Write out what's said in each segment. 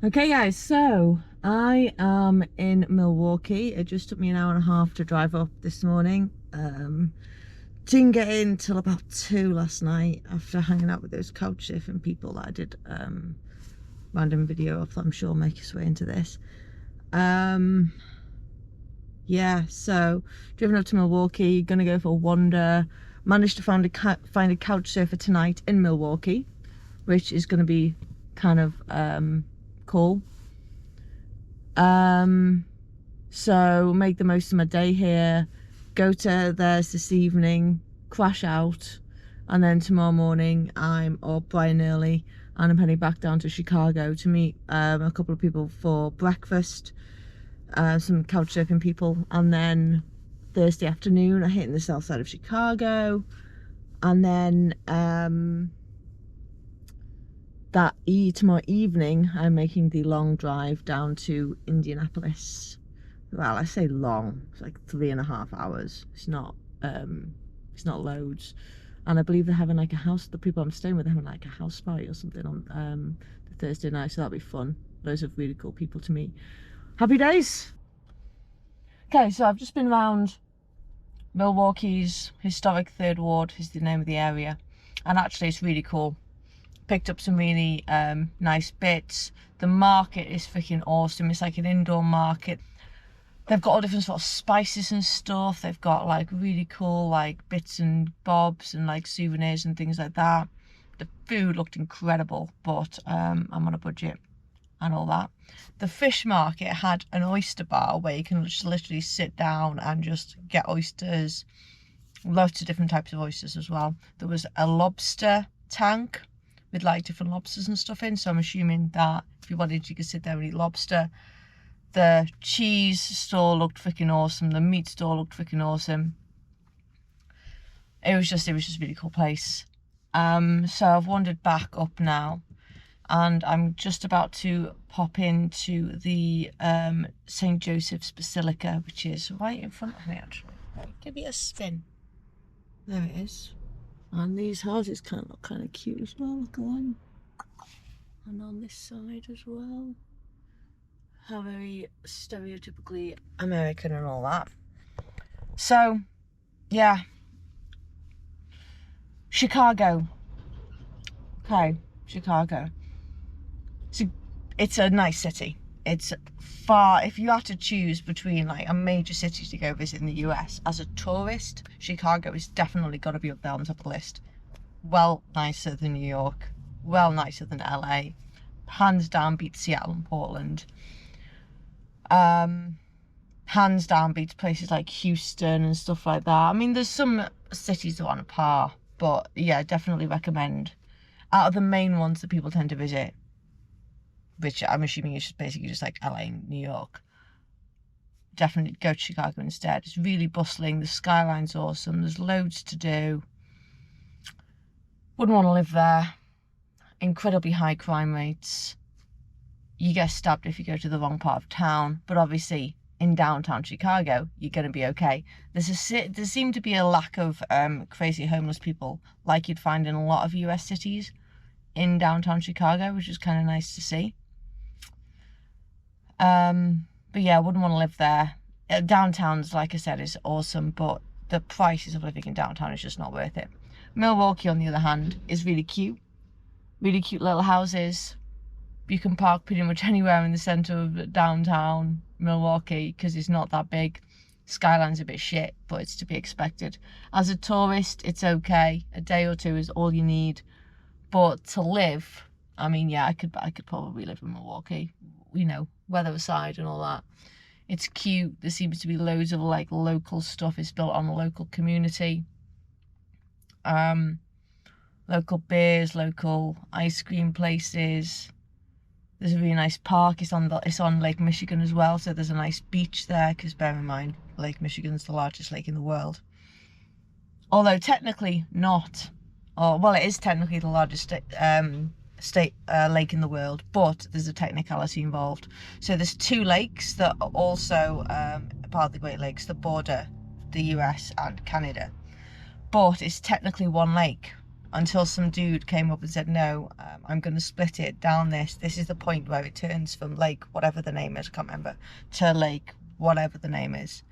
Okay guys, so I am in Milwaukee. It just took me an hour and a half to drive up this morning. Didn't get in till about 2 last night after hanging out with those couchsurfing people that I did random video of that I'm sure will make its way into this. Yeah, so driven up to Milwaukee, gonna go for a wander. Managed to find a couch surfer tonight in Milwaukee, which is gonna be kind of cool. So make the most of my day here, go to theirs this evening, crash out, and then tomorrow morning I'm up bright and early and I'm heading back down to Chicago to meet a couple of people for breakfast, some couch surfing people, and then Thursday afternoon I'm hitting the south side of Chicago, and then tomorrow evening I'm making the long drive down to Indianapolis. Well, I say long, it's like 3.5 hours. It's not loads. And I believe they're having like a house, the people I'm staying with are having like a house party or something on the Thursday night, so that'll be fun. Loads of really cool people to meet. Happy days. Okay, so I've just been around Milwaukee's historic Third Ward is the name of the area, and actually it's really cool. Picked up some really nice bits. The market is freaking awesome. It's like an indoor market. They've got all different sort of spices and stuff. They've got like really cool like bits and bobs and like souvenirs and things like that. The food looked incredible, but I'm on a budget and all that. The fish market had an oyster bar where you can just literally sit down and just get oysters. Lots of different types of oysters as well. There was a lobster tank with like different lobsters and stuff in, so I'm assuming that if you wanted you could sit there and eat lobster. The cheese store looked freaking awesome. The meat store looked freaking awesome. It was just a really cool place. So I've wandered back up now, and I'm just about to pop into the St. Joseph's Basilica, which is right in front of me actually. Give it a spin. There it is. And these houses kind of look kind of cute as well. Look at them. And on this side as well. How very stereotypically American and all that. So, yeah. Chicago. Okay, Chicago. It's a nice city. It's far, if you had to choose between like a major city to go visit in the US as a tourist, Chicago is definitely got to be up there on top of the list. Well nicer than New York, well nicer than LA, hands down beats Seattle and Portland. Hands down beats places like Houston and stuff like that. I mean, there's some cities that are on a par, but yeah, definitely recommend. Out of the main ones that people tend to visit, which I'm assuming is just basically just like LA and New York, definitely go to Chicago instead. It's really bustling, the skyline's awesome, there's loads to do. Wouldn't want to live there. Incredibly high crime rates. You get stabbed if you go to the wrong part of town, but obviously in downtown Chicago you're going to be okay. There seemed to be a lack of crazy homeless people like you'd find in a lot of US cities in downtown Chicago, which is kind of nice to see. But yeah, I wouldn't want to live there. Downtown's, like I said, is awesome, but the prices of living in downtown is just not worth it. Milwaukee, on the other hand, is really cute little houses. You can park pretty much anywhere in the centre of downtown Milwaukee because it's not that big. Skyline's a bit shit, but it's to be expected. As a tourist, it's okay. A day or two is all you need. But to live, I mean, yeah, I could probably live in Milwaukee, you know, weather aside and all that. It's cute. There seems to be loads of like local stuff. It's built on a local community. Local beers, local ice cream places. There's a really nice park. It's on Lake Michigan as well, so there's a nice beach there, because bear in mind, Lake Michigan's the largest lake in the world. Although technically not. Well, it is technically the largest state lake in the world, but there's a technicality involved. So there's 2 lakes that are also part of the Great Lakes that border the US and Canada. But it's technically one lake. until some dude came up and said, no, I'm going to split it down this. This is the point where it turns from lake, whatever the name is, I can't remember, to lake, whatever the name is.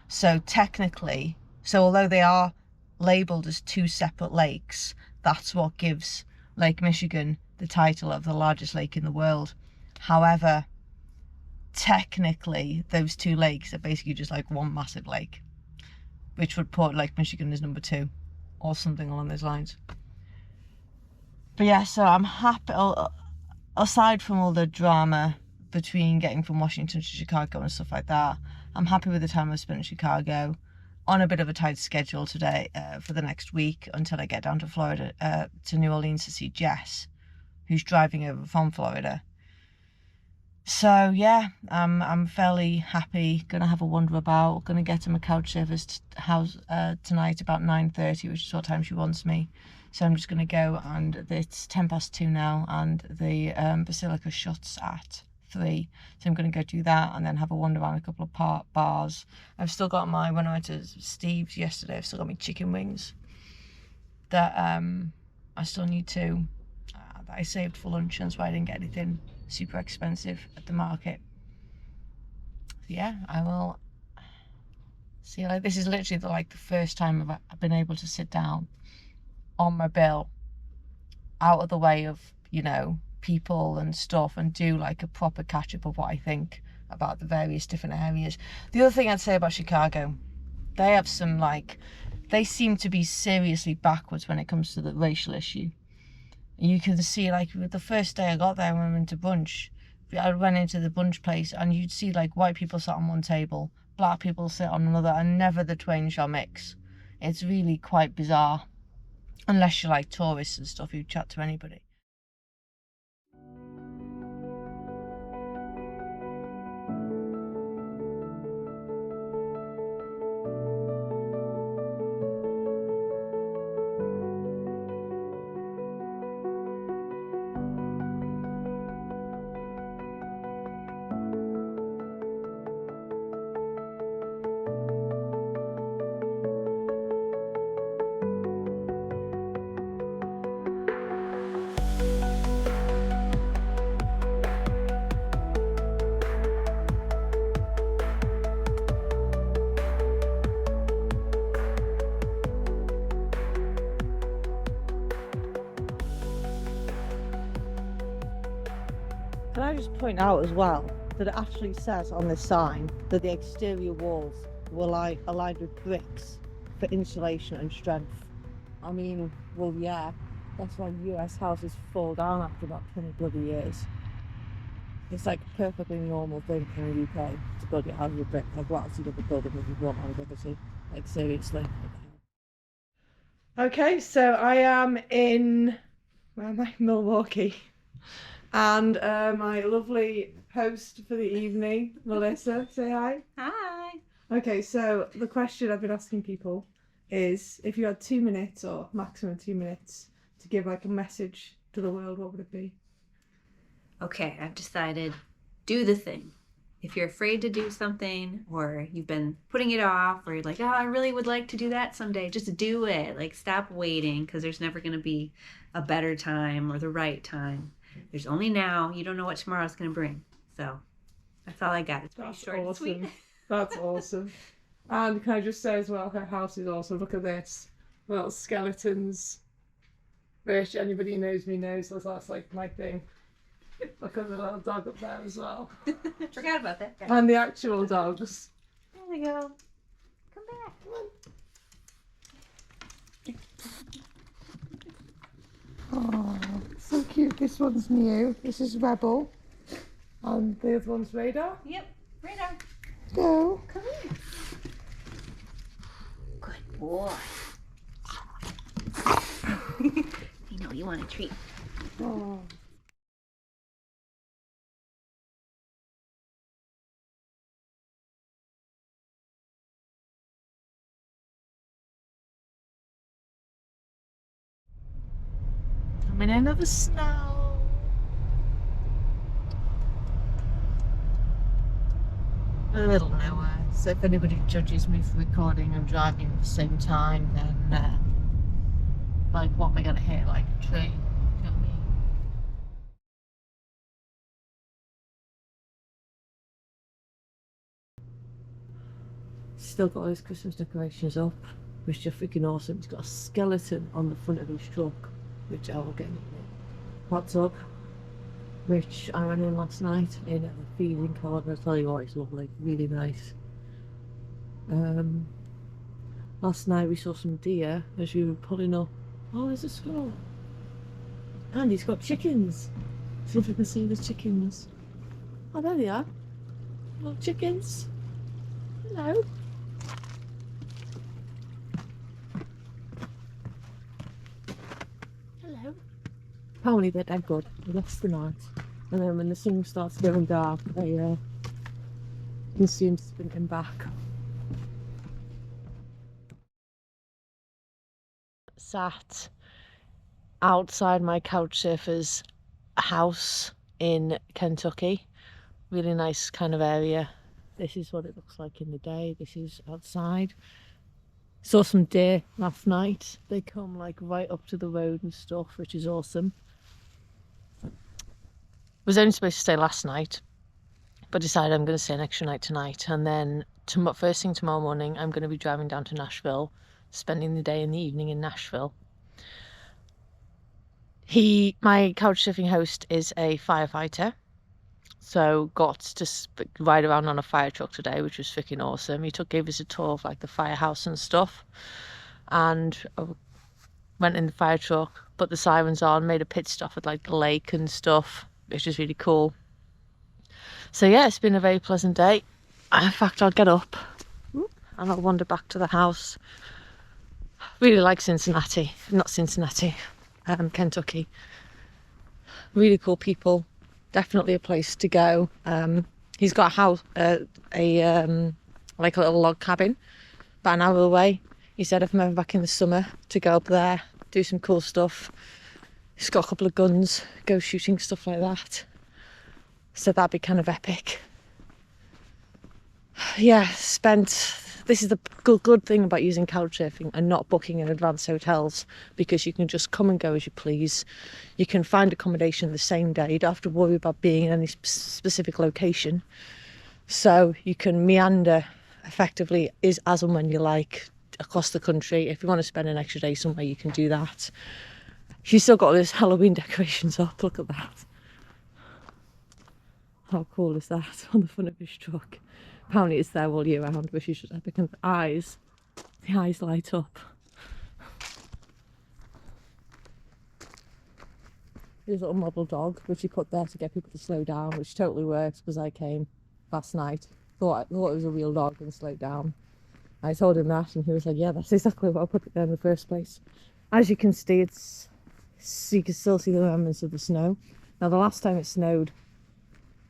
So technically, although they are labelled as two separate lakes, that's what gives Lake Michigan the title of the largest lake in the world. However, technically, those two lakes are basically just like one massive lake, which would put Lake Michigan as number 2 or something along those lines. But yeah, so I'm happy, aside from all the drama between getting from Washington to Chicago and stuff like that, I'm happy with the time I've spent in Chicago, on a bit of a tight schedule today for the next week until I get down to Florida, to New Orleans to see Jess, who's driving over from Florida. So yeah, I'm fairly happy. Gonna have a wander about. Gonna get to my Couchsurfer's house tonight about 9:30, which is what time she wants me. So I'm just gonna go, and it's 2:10 now, and the Basilica shuts at 3. So I'm gonna go do that, and then have a wander around a couple of bars. I've still got my, when I went to Steve's yesterday, I've still got my chicken wings that I still need to, that I saved for lunch, and so I didn't get anything super expensive at the market. So yeah, I will see. Like, this is literally the first time I've been able to sit down on my bill, out of the way of, you know, people and stuff, and do like a proper catch up of what I think about the various different areas. The other thing I'd say about Chicago, they have some, they seem to be seriously backwards when it comes to the racial issue. You can see, the first day I got there when I went to brunch, I went into the brunch place, and you'd see white people sat on one table, black people sit on another, and never the twain shall mix. It's really quite bizarre, unless you're tourists and stuff who chat to anybody. Can I just point out as well that it actually says on this sign that the exterior walls were aligned with bricks for insulation and strength. I mean, well, yeah, that's why US houses fall down after about 20 bloody years. It's a perfectly normal thing in the UK to build your house with brick. What else you do with building with your longevity? Seriously. Okay, so I am in, where am I? Milwaukee. And my lovely host for the evening, Melissa, say hi. Hi. Okay, so the question I've been asking people is, if you had 2 minutes, or maximum 2 minutes, to give a message to the world, what would it be? Okay, I've decided, do the thing. If you're afraid to do something, or you've been putting it off, or you're like, oh, I really would like to do that someday, just do it. Stop waiting, because there's never going to be a better time or the right time. There's only now. You don't know what tomorrow's going to bring. So that's all I got. It's pretty short and sweet. That's awesome. And can I just say as well, her house is awesome. Look at this. Little skeletons. Which anybody who knows me knows that's my thing. Look at the little dog up there as well. Forgot about that. And the actual dogs. There we go. Come back. Oh, so cute. This one's new. This is Rebel. And the other one's Radar. Yep, Radar. Go. Come here. Good boy. You know you want a treat. Oh. Coming into the snow. A little nowhere. So if anybody judges me for recording and driving at the same time, then like, what am I gonna hit? Like a tree? You know what I mean? Still got all his Christmas decorations up, which are freaking awesome. He's got a skeleton on the front of his truck, which I will get in a minute. Hot tub, which I ran in last night in a feeding corner. I'll tell you what, it's lovely, really nice. Last night we saw some deer as we were pulling up. Oh, there's a squirrel. And he's got chickens. See if we can see the chickens. Oh, there they are. Little chickens. Hello. Hello. Apparently they're dead good. They last the night. And then when the sun starts going dark, they you can see him sprinting back. Sat outside my Couchsurfer's house in Kentucky. Really nice kind of area. This is what it looks like in the day. This is outside. Saw some deer last night. They come like right up to the road and stuff, which is awesome. Was only supposed to stay last night, but decided I'm going to stay an extra night tonight. And then first thing tomorrow morning, I'm going to be driving down to Nashville, spending the day and the evening in Nashville. My Couchsurfing host is a firefighter, so got to ride around on a fire truck today, which was freaking awesome. He gave us a tour of like the firehouse and stuff, and went in the fire truck, put the sirens on, made a pit stop at like the lake and stuff, which is really cool. So yeah, it's been a very pleasant day. In fact, I'll get up and I'll wander back to the house. Really like Kentucky. Really cool people. Definitely a place to go. He's got a house, like a little log cabin, about an hour away. He said if I'm ever back in the summer to go up there, do some cool stuff. He's got a couple of guns, go shooting, stuff like that. So that'd be kind of epic. Yeah, this is the good thing about using Couchsurfing and not booking in advance hotels, because you can just come and go as you please. You can find accommodation the same day. You don't have to worry about being in any specific location. So you can meander effectively as and when you like across the country. If you want to spend an extra day somewhere, you can do that. She's still got all these Halloween decorations up. Look at that. How cool is that on the front of his truck? Apparently it's there all year round, which is just epic. And the eyes light up. His little model dog, which he put there to get people to slow down, which totally works, because I came last night, thought it was a real dog and slowed down. I told him that and he was like, yeah, that's exactly what I put it there in the first place. As you can see, you can still see the remnants of the snow. Now the last time it snowed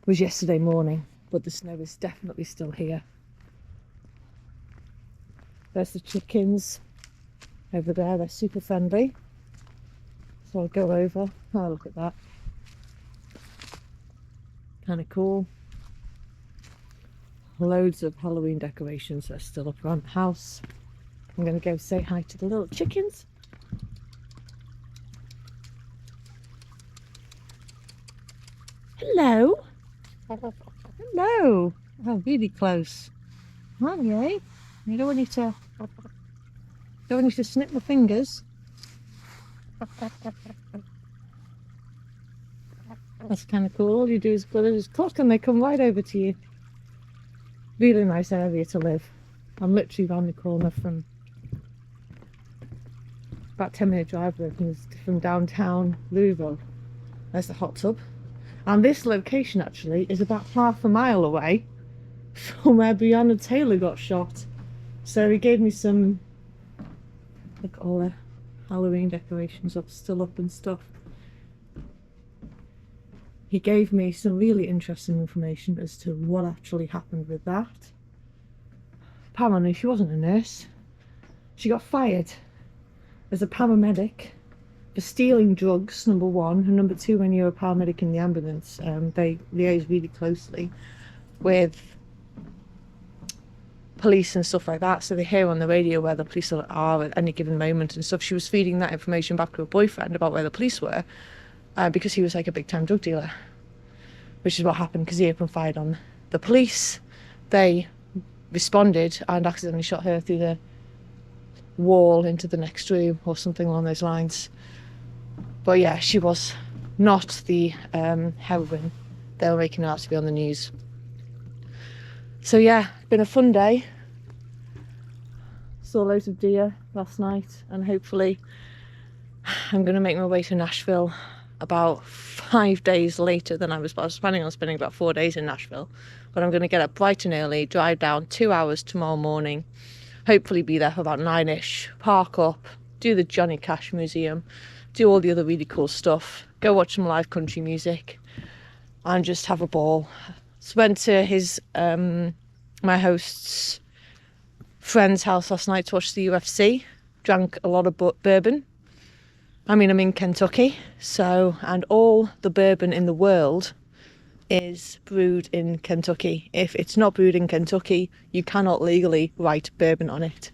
was yesterday morning, but the snow is definitely still here. There's the chickens over there. They're super friendly. So I'll go over. Oh, look at that. Kind of cool. Loads of Halloween decorations are still up around the house. I'm going to go say hi to the little chickens. Hello. Hello. Oh, really close. Aren't you? You don't want you to snip my fingers. That's kind of cool. All you do is cluck and they come right over to you. Really nice area to live. I'm literally round the corner from about 10-minute drive from downtown Louisville. There's the hot tub. And this location actually is about half a mile away from where Breonna Taylor got shot. So he gave me some, look at all the Halloween decorations still up and stuff. He gave me some really interesting information as to what actually happened with that. Apparently she wasn't a nurse. She got fired as a paramedic for stealing drugs, number one, and number two, when you're a paramedic in the ambulance, they liaise really closely with police and stuff like that, so they hear on the radio where the police are at any given moment and stuff. She was feeding that information back to her boyfriend about where the police were, because he was like a big time drug dealer, which is what happened because he opened fire on the police. They responded and accidentally shot her through the wall into the next room or something along those lines. But yeah, she was not the heroine they were making her out to be on the news. So yeah, been a fun day. Saw loads of deer last night, and hopefully I'm going to make my way to Nashville about 5 days later than I was planning on spending about 4 days in Nashville. But I'm going to get up bright and early, drive down 2 hours tomorrow morning, hopefully be there for about 9ish, park up, do the Johnny Cash Museum, do all the other really cool stuff, go watch some live country music, and just have a ball. So went to his, my host's friend's house last night to watch the UFC, drank a lot of bourbon. I mean, I'm in Kentucky, so, and all the bourbon in the world is brewed in Kentucky. If it's not brewed in Kentucky, you cannot legally write bourbon on it.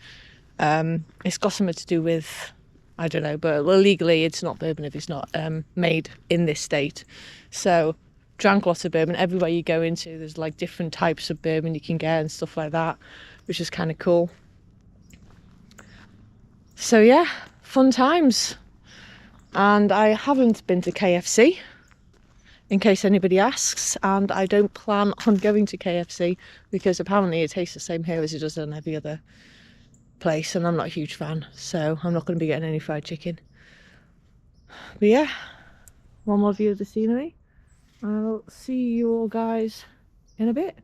It's got something to do with, I don't know, but legally it's not bourbon if it's not made in this state. So drank lots of bourbon. Everywhere you go into, there's like different types of bourbon you can get and stuff like that, which is kind of cool. So yeah, fun times. And I haven't been to KFC, in case anybody asks, and I don't plan on going to KFC because apparently it tastes the same here as it does in every other place, and I'm not a huge fan, so I'm not going to be getting any fried chicken. But yeah, one more view of the scenery. I'll see you all guys in a bit.